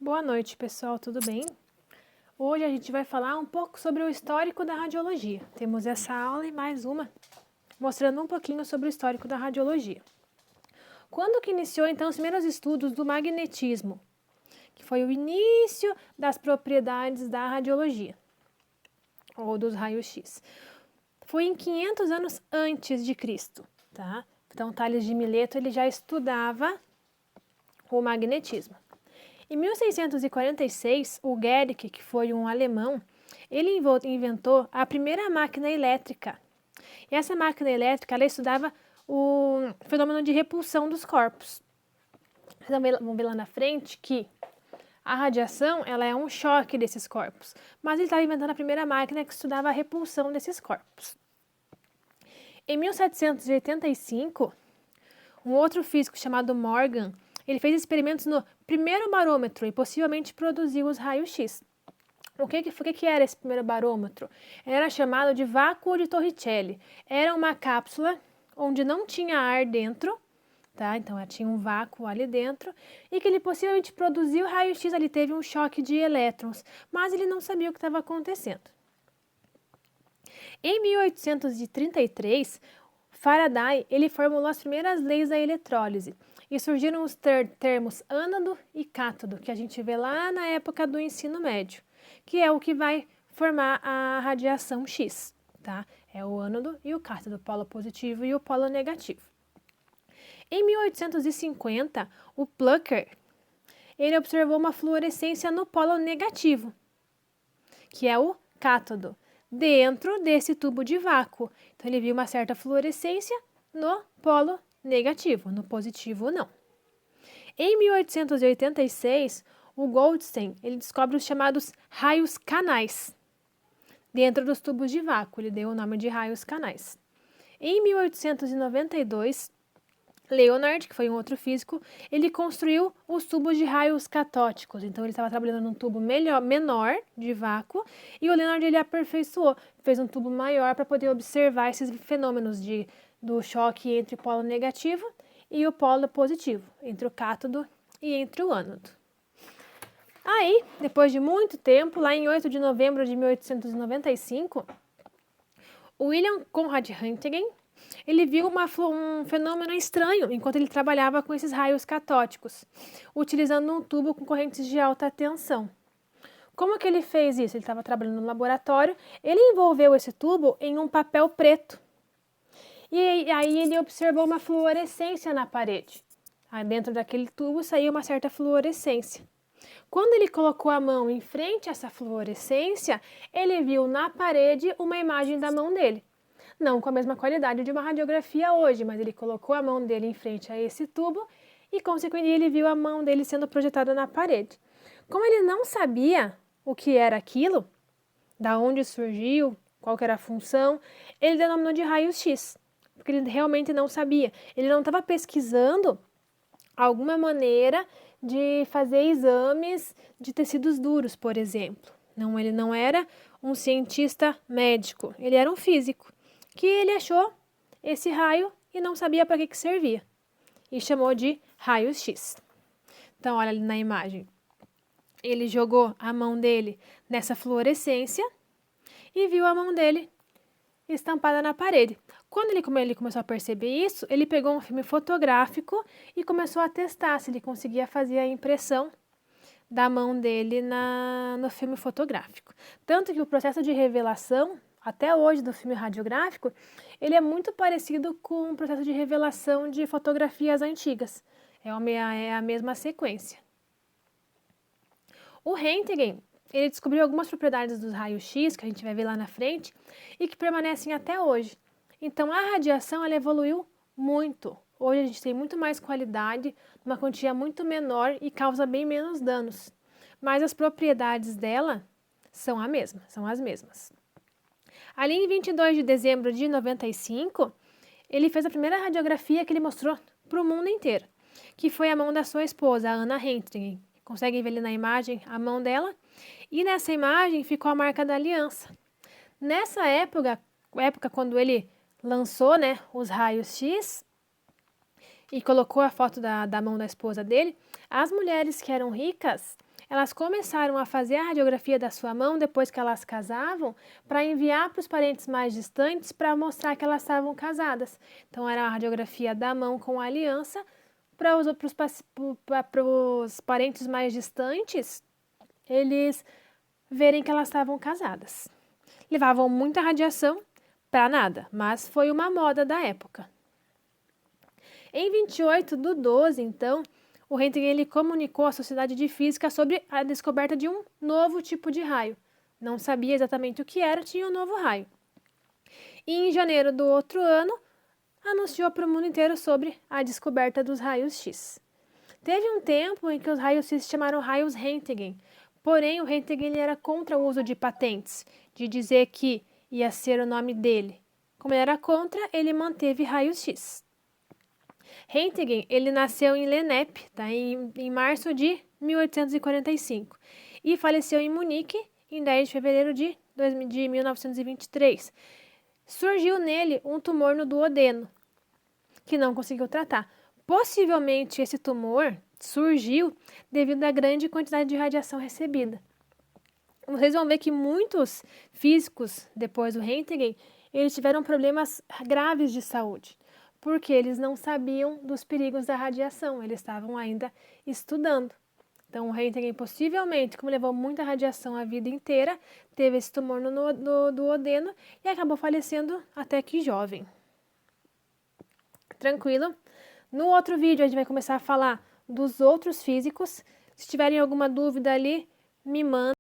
Boa noite, pessoal, tudo bem? Hoje a gente vai falar um pouco sobre o histórico da radiologia. Temos essa aula e mais uma, mostrando um pouquinho sobre o histórico da radiologia. Quando que iniciou, então, os primeiros estudos do magnetismo, que foi o início das propriedades da radiologia, ou dos raios-x? Foi em 500 anos antes de Cristo, tá? Então, Tales de Mileto, ele já estudava o magnetismo. Em 1646, o Guericke, que foi um alemão, ele inventou a primeira máquina elétrica. E essa máquina elétrica, ela estudava o fenômeno de repulsão dos corpos. Vamos ver lá na frente que a radiação, ela é um choque desses corpos. Mas ele estava inventando a primeira máquina que estudava a repulsão desses corpos. Em 1785, um outro físico chamado Morgan, ele fez experimentos no primeiro barômetro e possivelmente produziu os raios-x. O que era esse primeiro barômetro? Era chamado de vácuo de Torricelli. Era uma cápsula onde não tinha ar dentro, tá? Então tinha um vácuo ali dentro e que ele possivelmente produziu raio-x. Ali teve um choque de elétrons, mas ele não sabia o que estava acontecendo. Em 1833, Faraday ele formulou as primeiras leis da eletrólise e surgiram os termos ânodo e cátodo, que a gente vê lá na época do ensino médio, que é o que vai formar a radiação X, tá? É o ânodo e o cátodo, o polo positivo e o polo negativo. Em 1850, o Plucker ele observou uma fluorescência no polo negativo, que é o cátodo, dentro desse tubo de vácuo. Então, ele viu uma certa fluorescência no polo negativo, no positivo não. Em 1886, o Goldstein ele descobre os chamados raios canais dentro dos tubos de vácuo. Ele deu o nome de raios canais. Em 1892, Leonard, que foi um outro físico, ele construiu os tubos de raios catóticos. Então, ele estava trabalhando num tubo menor de vácuo e o Leonard ele aperfeiçoou, fez um tubo maior para poder observar esses fenômenos do choque entre o polo negativo e o polo positivo, entre o cátodo e entre o ânodo. Aí, depois de muito tempo, lá em 8 de novembro de 1895, o William Conrad Röntgen ele viu um fenômeno estranho enquanto ele trabalhava com esses raios catóticos, utilizando um tubo com correntes de alta tensão. Como que ele fez isso? Ele estava trabalhando no laboratório, ele envolveu esse tubo em um papel preto. E aí ele observou uma fluorescência na parede. Aí dentro daquele tubo saiu uma certa fluorescência. Quando ele colocou a mão em frente a essa fluorescência, ele viu na parede uma imagem da mão dele. Não com a mesma qualidade de uma radiografia hoje, mas ele colocou a mão dele em frente a esse tubo e, consequentemente, ele viu a mão dele sendo projetada na parede. Como ele não sabia o que era aquilo, da onde surgiu, qual que era a função, ele denominou de raios-x, porque ele realmente não sabia. Ele não estava pesquisando alguma maneira de fazer exames de tecidos duros, por exemplo. Não, ele não era um cientista médico, ele era um físico, que ele achou esse raio e não sabia para que servia, e chamou de raios-x. Então, olha ali na imagem, ele jogou a mão dele nessa fluorescência e viu a mão dele estampada na parede. Quando ele começou a perceber isso, ele pegou um filme fotográfico e começou a testar se ele conseguia fazer a impressão da mão dele no filme fotográfico. Tanto que o processo de revelação, até hoje, do filme radiográfico, ele é muito parecido com o processo de revelação de fotografias antigas. É a mesma sequência. O Röntgen, ele descobriu algumas propriedades dos raios-x, que a gente vai ver lá na frente, e que permanecem até hoje. Então, a radiação, ela evoluiu muito. Hoje a gente tem muito mais qualidade, uma quantia muito menor e causa bem menos danos. Mas as propriedades dela são as mesmas. Ali em 22 de dezembro de 95, ele fez a primeira radiografia que ele mostrou para o mundo inteiro, que foi a mão da sua esposa, a Anna Röntgen. Conseguem ver ali na imagem a mão dela? E nessa imagem ficou a marca da aliança. Nessa época quando ele lançou, né, os raios-x e colocou a foto da mão da esposa dele, as mulheres que eram ricas, elas começaram a fazer a radiografia da sua mão depois que elas casavam, para enviar para os parentes mais distantes para mostrar que elas estavam casadas. Então, era a radiografia da mão com a aliança para os parentes mais distantes, eles verem que elas estavam casadas. Levavam muita radiação para nada, mas foi uma moda da época. Em 28/12, então, o Röntgen ele comunicou à Sociedade de Física sobre a descoberta de um novo tipo de raio. Não sabia exatamente o que era, tinha um novo raio. E em janeiro do outro ano, anunciou para o mundo inteiro sobre a descoberta dos raios X. Teve um tempo em que os raios X se chamaram raios Röntgen, porém o Röntgen ele era contra o uso de patentes, de dizer que ia ser o nome dele. Como ele era contra, ele manteve raios X. Röntgen, ele nasceu em Lennep, tá? em março de 1845 e faleceu em Munique em 10 de fevereiro de 1923. Surgiu nele um tumor no duodeno, que não conseguiu tratar. Possivelmente esse tumor surgiu devido à grande quantidade de radiação recebida. Vocês vão ver que muitos físicos, depois do Röntgen, eles tiveram problemas graves de saúde, porque eles não sabiam dos perigos da radiação, eles estavam ainda estudando. Então, o Röntgen possivelmente, como levou muita radiação a vida inteira, teve esse tumor no duodeno e acabou falecendo até que jovem. Tranquilo? No outro vídeo, a gente vai começar a falar dos outros físicos. Se tiverem alguma dúvida ali, me manda.